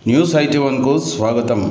News IT1 కు స్వాగతం.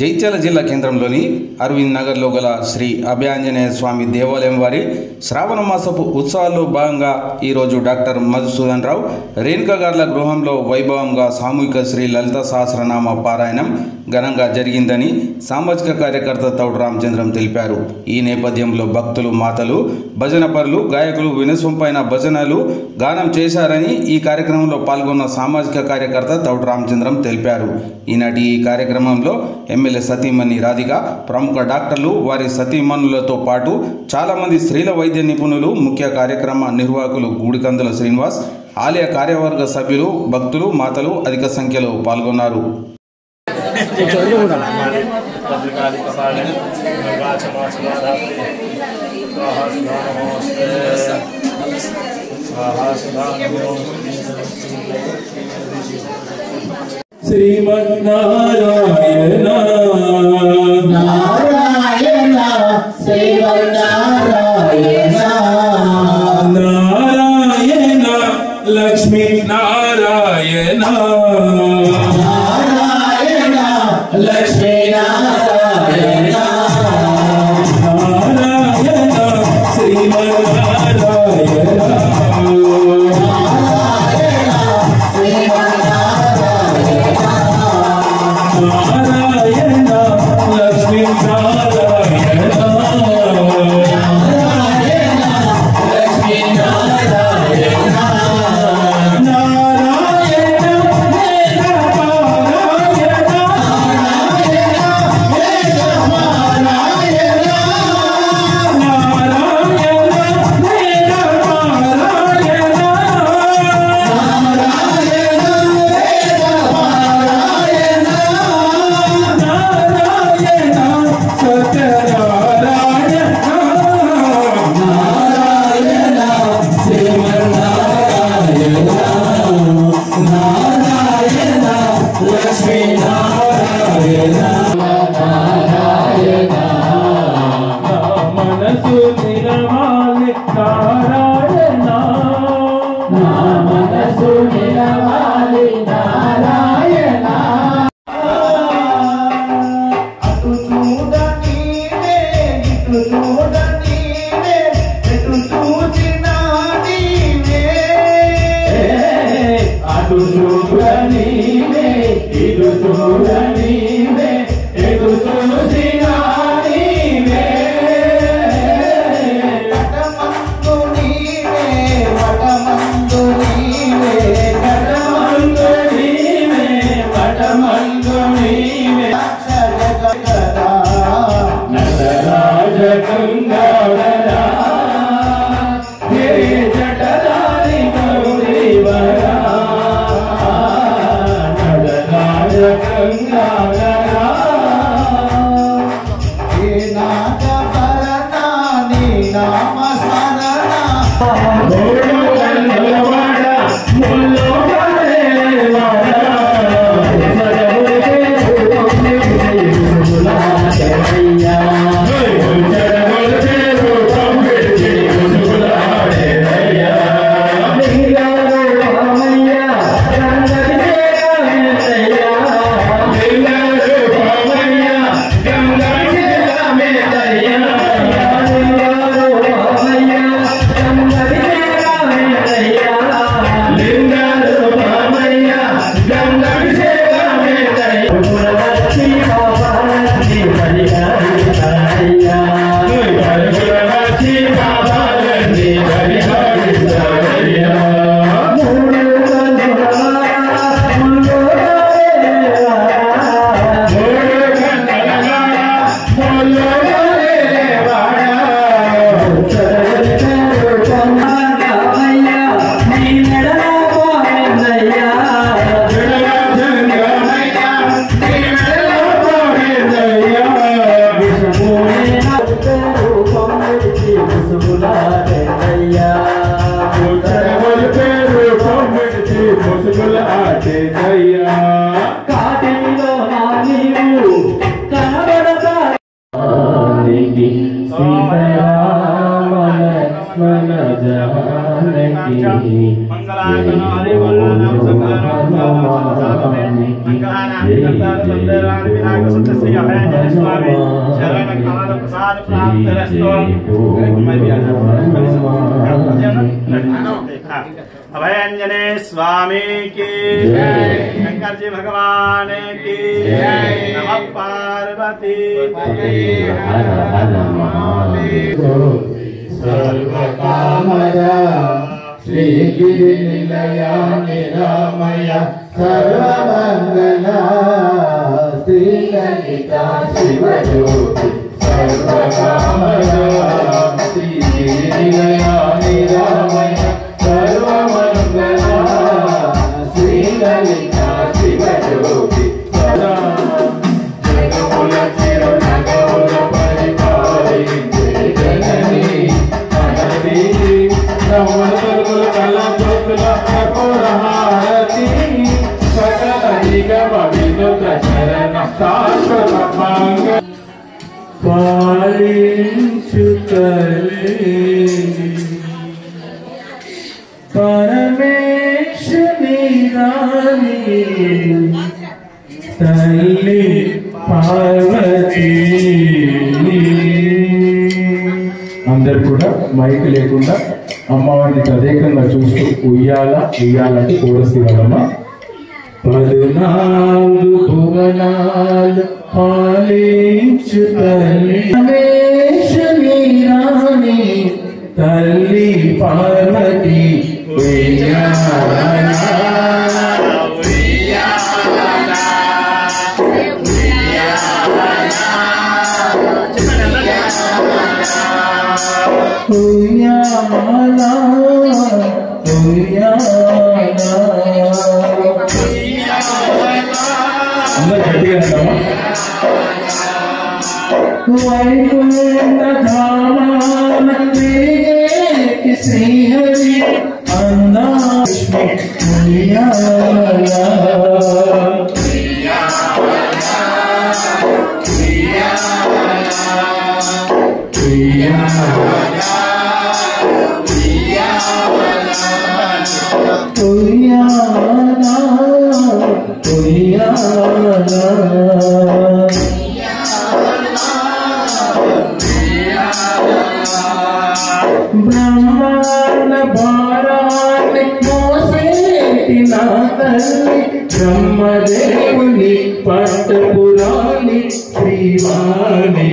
జైత్యాల జిల్లా కేంద్రంలోని అరవింద్ నగర్లో గల శ్రీ అభయాంజనేయ స్వామి దేవాలయం వారి శ్రావణ మాసపు ఉత్సవాల్లో భాగంగా ఈరోజు డాక్టర్ మధుసూదన్ రావు రేణుకగార్ల గృహంలో వైభవంగా సామూహిక శ్రీ లలిత సహస్రనామ పారాయణం ఘనంగా జరిగిందని సామాజిక కార్యకర్త తౌడు రామచంద్రం తెలిపారు. ఈ నేపథ్యంలో భక్తులు, మాతలు, భజన పరులు, గాయకులు వినసొంపైన భజనలు గానం చేశారని ఈ కార్యక్రమంలో పాల్గొన్న సామాజిక కార్యకర్త తౌడు రామచంద్రం తెలిపారు. ఈనాటి ఈ కార్యక్రమంలో ఎమ్మెల్యే సతీమణి రాధిక, ప్రముఖ డాక్టర్లు, వారి సతీమణులతో పాటు చాలామంది స్త్రీల వైద్య నిపుణులు, ముఖ్య కార్యక్రమ నిర్వాహకులు గుడికందుల శ్రీనివాస్, ఆలయ కార్యవర్గ సభ్యులు, భక్తులు, మాతలు అధిక సంఖ్యలో పాల్గొన్నారు. శ్రీమన్నారాయణ నారాయణ శ్రీమన్నారాయణ నారాయణ లక్ష్మీ నారాయణ నారాయణ లక్ష్మీ నారాయణ నారాయణ శ్రీమన్నారాయణ अभयांजने स्वामी की शंकर जी भगवान की नमः पार्वती सर्वकामया श्री गिरिनिलया निरामया सर्वमंगला श्री ललिता शिवज्योति सर्वकामया श्री गिरिनिलया निरामया सर्वमंगला श्री ललिता शिवज्योति परमेश्वरी रानी तल्ली पार्वती అందరు కూడా మైక్ లేకుండా అమ్మవారిని తదేకంగా చూస్తూ ఉయ్యాలంటే కోరసి వాళ్ళమ్మ 14 భువనాలు పాలించు తల్లి పరమేశ్వరి రాణి తల్లి పార్వతి అందరూ గట్టిగా అంటామా వైకుంఠ ధామాన శ్రీహరి అన్నాష్మి బ్రహ్మాండ భారాన్ని మోసేటి నా తల్లి బ్రహ్మదేవుని పట్టపురాణి శ్రీవాణి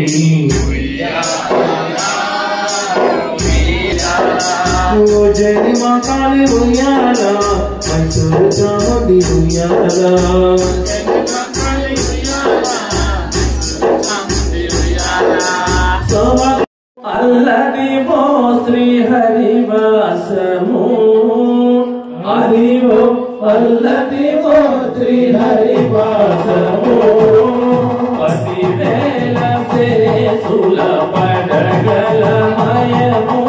ఓ జని మా కాలి ఉయ్యాల మంచూరు చాముండి ఉయ్యాల అల్లదివో శ్రీహరివాసము అదివో అల్లదివో శ్రీహరివాసము పతివేల శేషుల పడగల మయము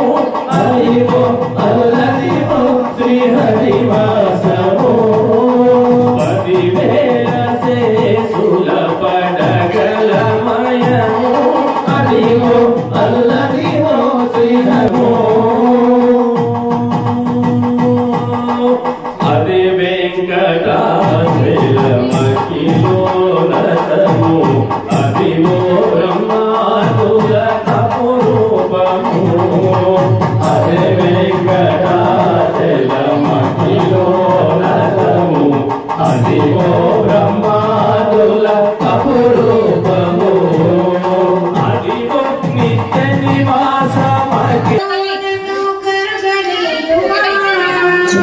అదివో అల్లదివో శ్రీహరివాసము పతివేల శేషుల పడగల మయము అదివో అల్లదివో శ్రీహరివో అదే వెంకటాచలమకిలో రతము అదివో బ్రహ్మాదుల తపురూపము అదే వెంకటాచలమకిలో రతము అదివో బ్రహ్మాదుల తపురూపము అదివో నిత్య నివాసమకి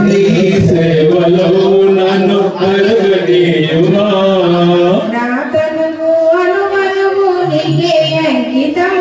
నీ సేవలో నన్ను అరగనీయుమా నా తనువు అనువనువు నీకే అంకితం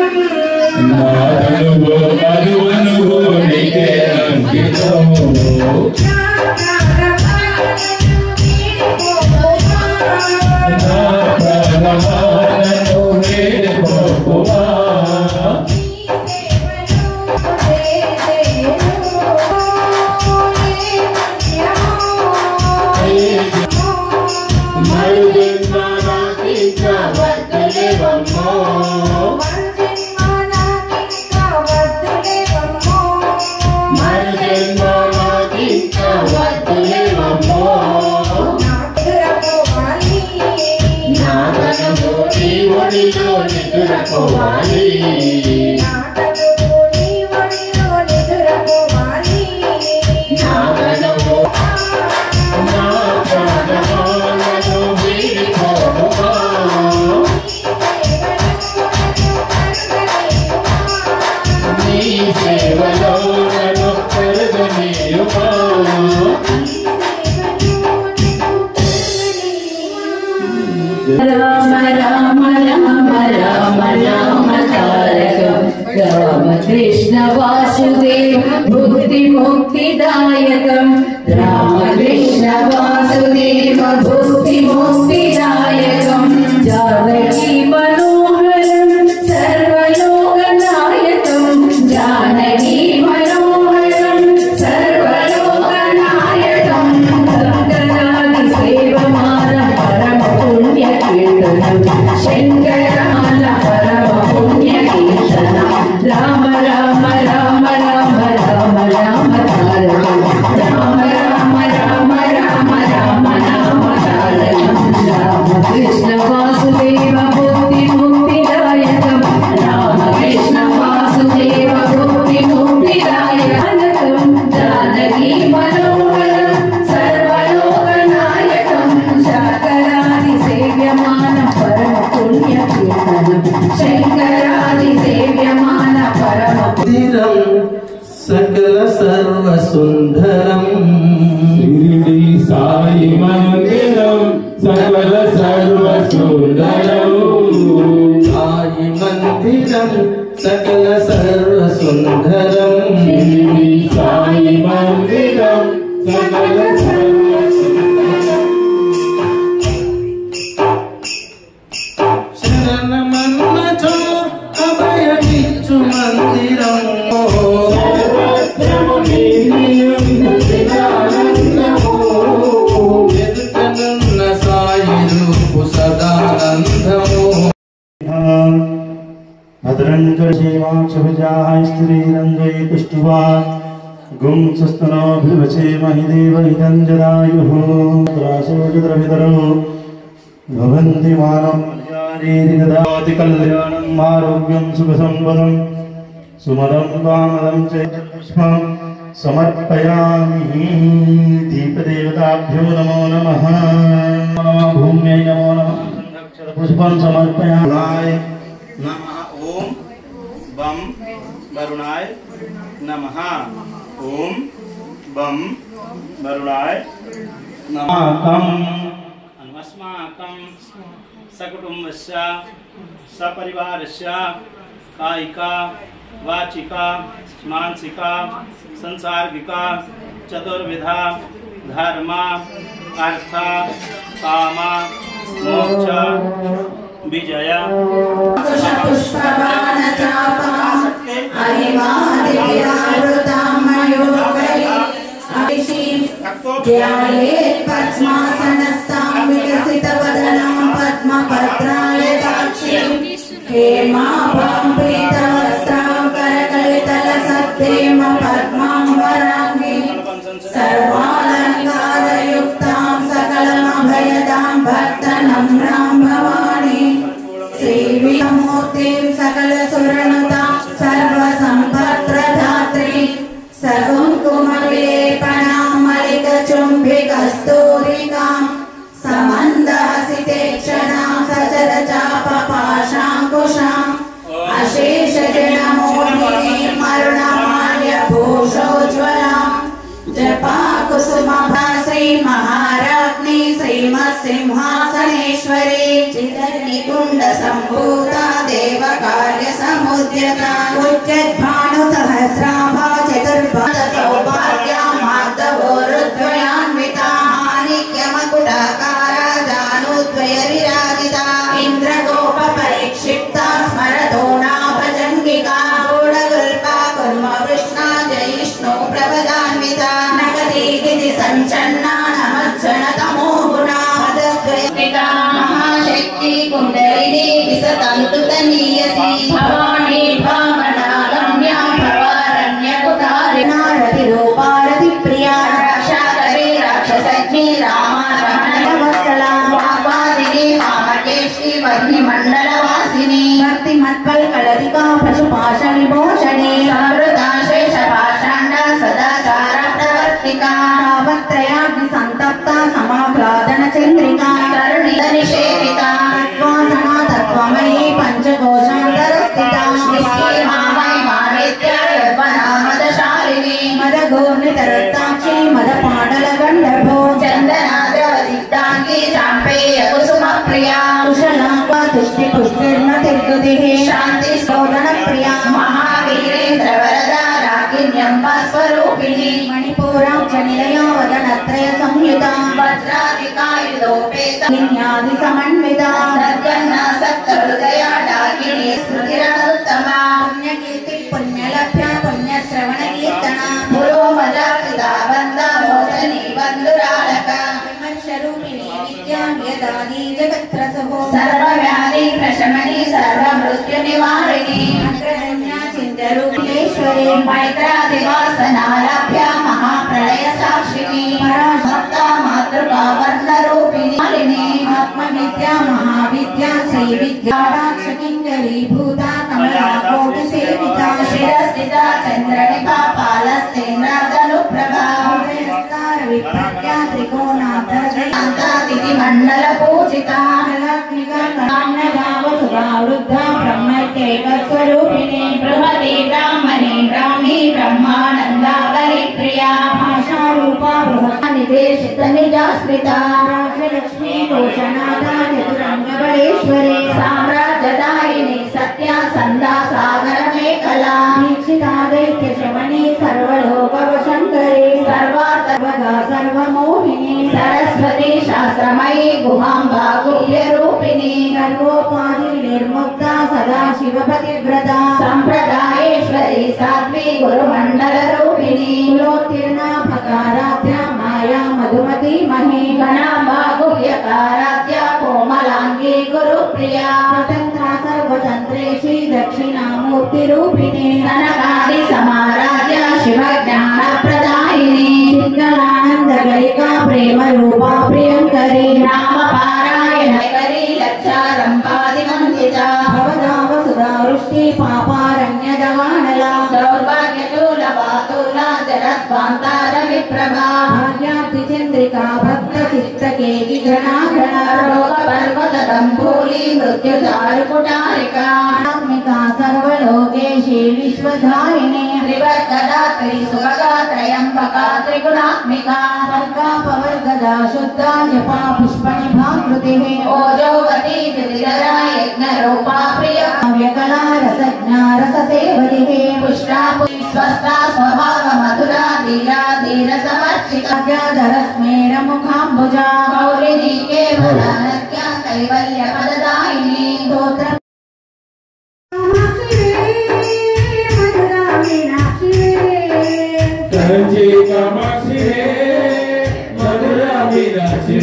ఒడిలో నిద్రపోవాలి నాగను నీ ఒడిలో నిద్రపోవాలి నాగను నా ప్రాణాలను వీడిపోవా నీ సేవలో నన్ను కరుగనీయుమా రామ రామ రామ రామ రామ తారకం రామ కృష్ణ వాసుదేవ బుద్ధి ముక్తిదాయకం రామ కృష్ణ వాసుదేవ బుద్ధి ముక్తిదాయకం జానకి మనోహరం సర్వలోకనాయకం జానకి మనోహరం సర్వలోకనాయకం సంగనాది సేవమానం పరమ పుణ్య కీర్తనం శంకరాల పరమ పుణ్య కీర్తనం రామ రామ రామ రామ రామ రామ తారకం రామ రామ రామ రామ రామ రామ తారకం రామ కృష్ణ వాసుదేవ బుద్ధి ముక్తిదాయకం రామ కృష్ణ వాసుదేవ బుద్ధి ముక్తిదాయకం జానకి మనోహరం సర్వలోకనాయకం శంకరాది సేవ్యమాన పరమ పుణ్య కీర్తనం శంకరాది సేవ్యమాన పరమ సకల సర్వ సుందరం షిరిడి సాయి మందిరం సకల సర్వ సుందరం సాయి మందిరం సకల సర్వ సుందరం షిరిడి సాయి మందిరం సకల సర్వ సుందరం శరణమన్నచో అభయమిచ్చు మందిరం ఎదుటనున్న సాయి రూపు సదానందము భద్రం కర్షేమాక్షభుజాః స్త్రీరంగై పుష్టువా గుం సుస్తనోభివచేమహి దేవహితం జదాయుః త్రాసోజద్రవిదరో భవంతి మానం కళ్యాణేతి కళ్యాణం ఆరోగ్యం సుఖసంపదం సుమదం కామదం పుష్పం సమర్పయామి దీపదేవతాభ్యో నమో నమః భూమ్యై నమో నమః పుష్పం సమర్పయామి नमः ओम बम वरुणाय नमः ओम बम वरुणाय नमः अस्माकं सकुटुम्बस्य सपरिवारस्य कायिका वाचिका मानसिका संसार्गिका चतुर्विधा धर्म अर्थ काम मोक्ष विजय पुष्पबाण चापा हरिवादिव्यावृतामयोगै अभिषीं ध्यायेत् पद्मासनस्थां विकसितवदनं पद्मपत्रायताक्षीं हेमाभां पीतवस्त्रां करकलितलसत्तेम पद्मां वराङ्गीं सर्वालङ्कारयुक्तां सकलमभयदां भक्तनम्रां भवानी श्रीविमूर्तिं सकलसुरनुतां सर्वसम्पत्प्रदात्री सकुङ्कुमविलेपनां मलिकचुम्बिकस्तूरिकां समन्दहसितेक्षणां सचरचापपाशाङ्कुशाम् अशेषजनमोहिनीं मरुणमाल्यभूषोज्ज्वलां जपाकुसुमभासै महाराज्ञी श्रीमत्सिंहासनेश्वरी चिदग्निकुण्डसम्भूता देवकार्यसमुद्यता उच्चद्भानुसहस्राभा चतुर्पादसौभाग्या माधवोरुद्वयान्विता माणिक्यमकुटाकारा जानुद्वयविराजिता इन्द्रगोपपरिक्षिप्ता स्मरतो नाभजङ्गिका गूढगुल्पा कुर्मवृष्णा जयिष्णु प्रभदान्विता नगदीगिति सञ्चन्ना नमज्जनतमो गुणा मदद्वयस्थिता महाशक्ति कुण्डलिनी विसतन्तुतनीयसी भवानी भावनागम्या भवारण्यकुटारिणा रतिरूपा रतिप्रिया राक्षाकरी राक्षसज्ञी रामा रमणवत्सला वाग्वादिनी कामकेशी वह्निमण्डलवासी वासिनी भक्ति मत्पल कलरिका पशुपाश विभूषणी समृता शेष पाषाण्ड सदाचार प्रवर्तिका तावत्रयाग्नि संतप्ता समाह्लादन चंद्रिका करुणी निषेविता तत्वासना तत्वमयी पंचकोशान्तरस्थिता मदगोर्नितरत्ताक्षी मदपाटल गंधर्भो चन्दनाद्रवदिग्धाङ्गी चाम्पेय कुसुम प्रिया कुशलाङ्गा तुष्टि पुष्टिर्मतिर्गतिः शान्ति शोधन प्रिया महावीरेन्द्र वरदा राकिन्यम्बा स्वरूपिणी मणिपुराक्ष निलया वदनत्रय संयुता वज्रादिकायुधोपेता विन्यादि समन्विता तद्गन्ना सप्तहृदया डाकिनी स्मृतिरनुत्तमा पुण्यकीर्ति पुण्यलभ्या पुण्यश्रवण कीर्तना मुरो मजाकृता वन्दा मोचनी बन्धुरालका विमर्शरूपिणी विद्या यदादि जगत्प्रसहो सर्वव्याधि प्रशमनी सर्वमृत्यु निवारिणी अग्रगण्या चिन्तरूपिणेश्वरी मैत्रादिवासनालभ्या महाप्रलय साक्षिणी पराशक्ता मातृका वर्णरूपिणी मालिनी आत्मविद्या महाविद्या श्रीविद्या दाक्षकिङ्करी भूता कमला कोटि सेविता शिरस्थिता चन्द्रनिभा पालस्तेन्द्रादनुप्रभा उदयस्तार विप्रज्ञा त्रिकोणान्तर्गतान्तातिथि मण्डल पूजिता लक्ष्मिका काम्यभाव सुधा वृद्धा ब्रह्मैक्यैक स्वरूपिणी बृहति ब्राह्मणी ब्राह्मी ब्रह्मानन्दा परिप्रिया भाषारूपा बृहत् निदेशित निजास्मिता राजलक्ष्मी घोषणादा चतुरङ्गबलेश्वरी साम्राज्यदायिनी सत्या सन्दा सागर मेखला दीक्षिता दैत्य शमनी सर्वलोकवशङ्करी सर्वार्थवदा सर्वमोहिनी सरस्वती शास्त्रमयी गुहाम्बा गुह्यरूपिणी सर्वोपाधि निर्मुक्ता सदा शिवपतिव्रता सम्प्रदायेश्वरी साध्वी गुरुमण्डलरूपिणी कुलोत्तीर्णा भकाराध्या माया मधुमती मही गणाम्बा गुह्यकाराध्या कोमलाङ्गी गुरुप्रिया स्वतन्त्रा सर्वतन्त्रेशी दक्षिणामूर्तिरूपिणी सनकादि समाराध्या शिवज्ञानप्रदायिनी चित्तनानन्दगलिका प्रेमरूपा प्रियङ्करी नामपारायणकरी लक्षारम्भादिवन्दिता भवदावसुधा वृष्टि पापारण्यदवानला दौर्भाग्यतूलवातूला जलध्वान्तारविप्रभा भाग्याब्धिचन्द्रिका भक्तचित्तकेकि घनाघना रोगपर्वतदम्भूली मृत्युदारुकुटारिका आत्मिका सर्वलोकेशी विश्वधारिणी त्रिवर्गदात्री सुभगा त्रयम्बका त्रिगुणात्मिका सर्गापवर्गदा शुद्धा जपा पुष्पनिभाकृतिः ओजोवती विधिधरा यज्ञरूपा प्रिया काव्यकला रसज्ञा रससेवतिः पुष्टा स्वस्था स्वभाव मधुरा धीरा धीर समर्चिका व्याधरस्मेर मुखाम्बुजा गौरिणी केवलानत्या कैवल्य पददायिनी स्तोत्र కంచి కామాక్షి మధురా మీనాక్షి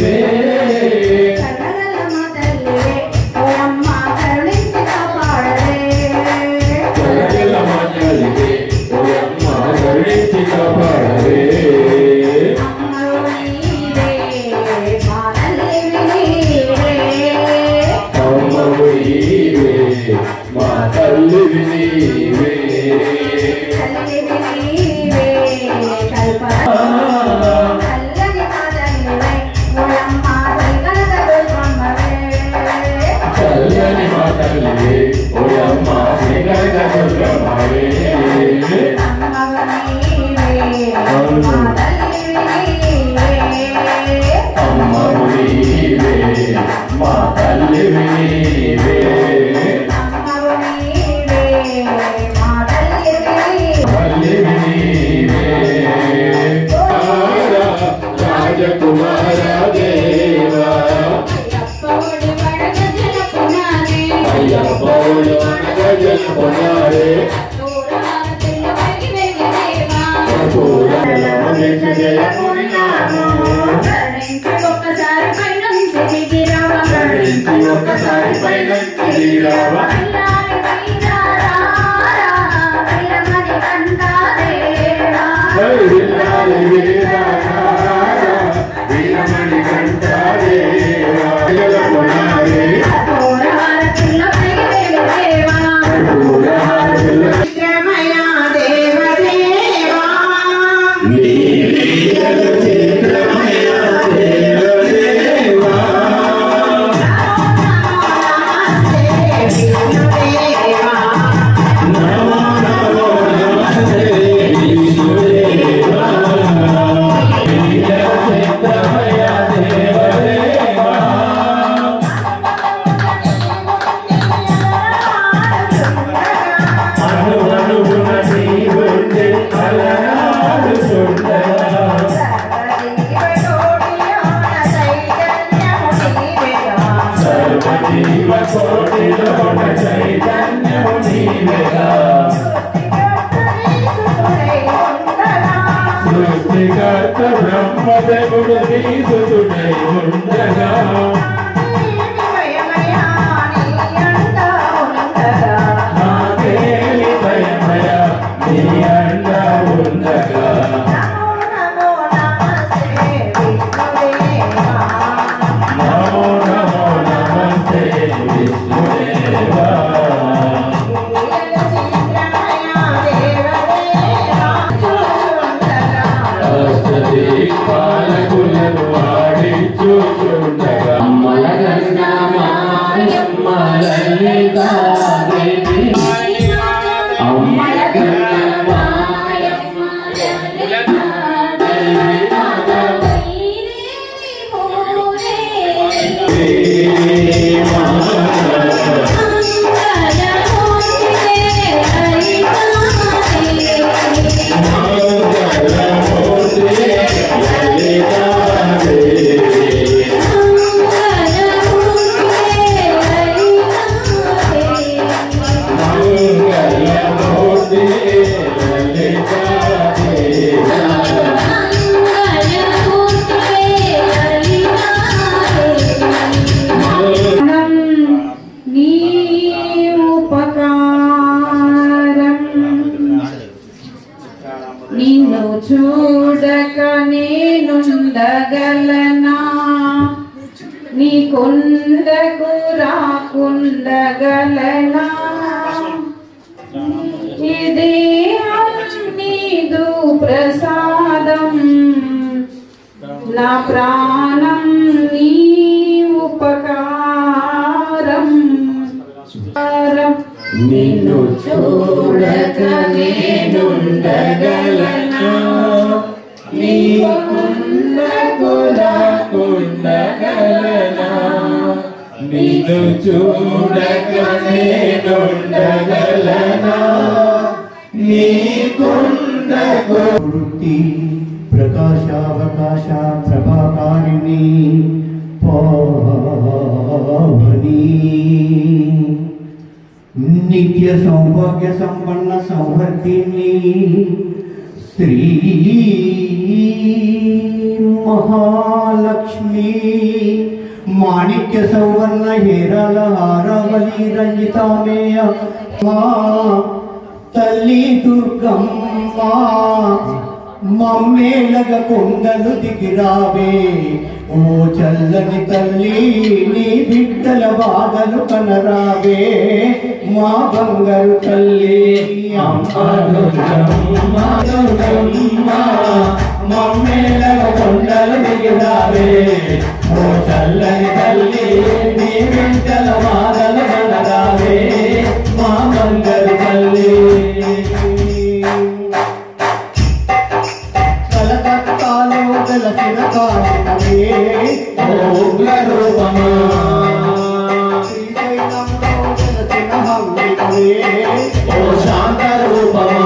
మా తల్లి వినీవే చల్లని మా తల్లి ఓయమ్మ శ్రీగంగ దుర్గమ్మవే అమ్మవు నీవే మా తల్లి నీవే తల్లి నీవే రాజకుమార దేవా అయ్యప్పోడు గజల పొనారే ఒక్కసారి పైన వీరమణి కంటారే జీవకోటిలోన చైతన్యము నీవేగా సృష్టికర్త బ్రహ్మదేవుడు నీసుతుడై ఉండగా నాకేమి భయమయ నీ అండ ఉండగా నమో నమో నమస్తే విష్ణుదేవా పాలకులను ఆడించుచుండగా నిన్ను చూడక నేనుండగలనా నీ కొండకు రాకుండగలనా ఇదే నీదు ప్రసాదం నా ప్రాణం నీ ఉపకారం నిన్ను చూడక నేనుండగలనా నీ కొండకు రాకుండగలనా నిన్ను చూడక నేనుండగలనా నీ కొండకు వృత్తి ప్రకాశావకాశ ప్రభాకారిణి పావని నిత్య సౌభాగ్య సంపన్న సౌవర్ధిని శ్రీ మహాలక్ష్మి మాణిక్య సౌవర్ణ హేరాల హారవలి రంజితామేయ మా తల్లి దుర్గమ్మ మమ్మేలగ కొండలు దిగిరావే ఓ చల్లని తల్లి నీ బిడ్డల బాధలు కనరావే మా బంగారు తల్లి అమ్మ దుర్గమ్మ దుర్గమ్మ మమ్మేలగ కొండలు దిగిరావే ఓ చల్లని తల్లి నీ బిడ్డల బాధలు కనరావే మా బంగారు తల్లి కలకత్తాలో వెలసిన కారణమే ఉగ్రరూపమా శ్రీశైలంలో వెలసిన హంగికమే ఓ శాంత రూపమా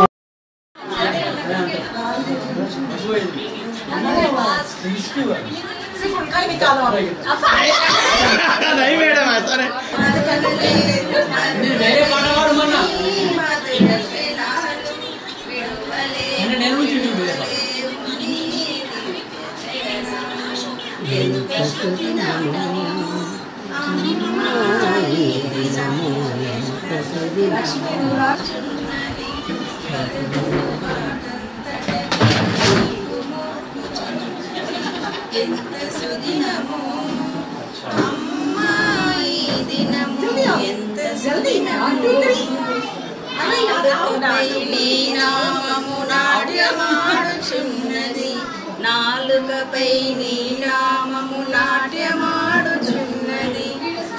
నాలుకపై నీ నామము నాట్యమాడుచున్నది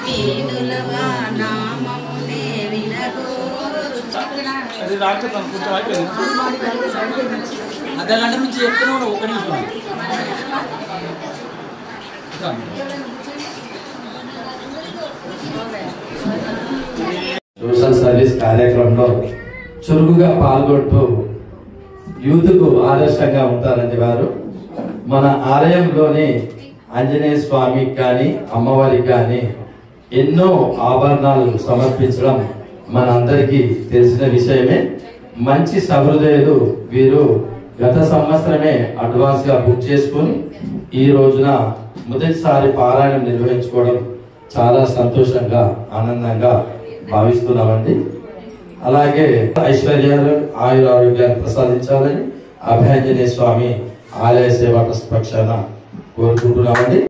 వేణులవా నామమునే వినగోరు అర్ధగంట నుంచి చెప్తున్నాను ఒక నిమిషం సోషల్ సర్వీస్ కార్యక్రమంలో చురుకుగా పాల్గొంటూ యూత్కు ఆదర్శంగా ఉంటారని వారు మన ఆలయంలోని ఆంజనేయ స్వామికి కానీ అమ్మవారికి కానీ ఎన్నో ఆభరణాలు సమర్పించడం మన అందరికీ తెలిసిన విషయమే. మంచి సహృదయులు వీరు గత సంవత్సరమే అడ్వాన్స్ గా బుక్ చేసుకుని ఈ రోజున మొదటిసారి పారాయణం నిర్వహించుకోవడం చాలా సంతోషంగా ఆనందంగా భావిస్తున్నామండి. అలాగే ఐశ్వర్యాలు ఆయురారోగ్యాలు ప్రసాదించాలని అభయాంజనేయ స్వామి ఆలయ సేవా ట్రస్ట్ పక్షాన కోరుకుంటున్నామండి.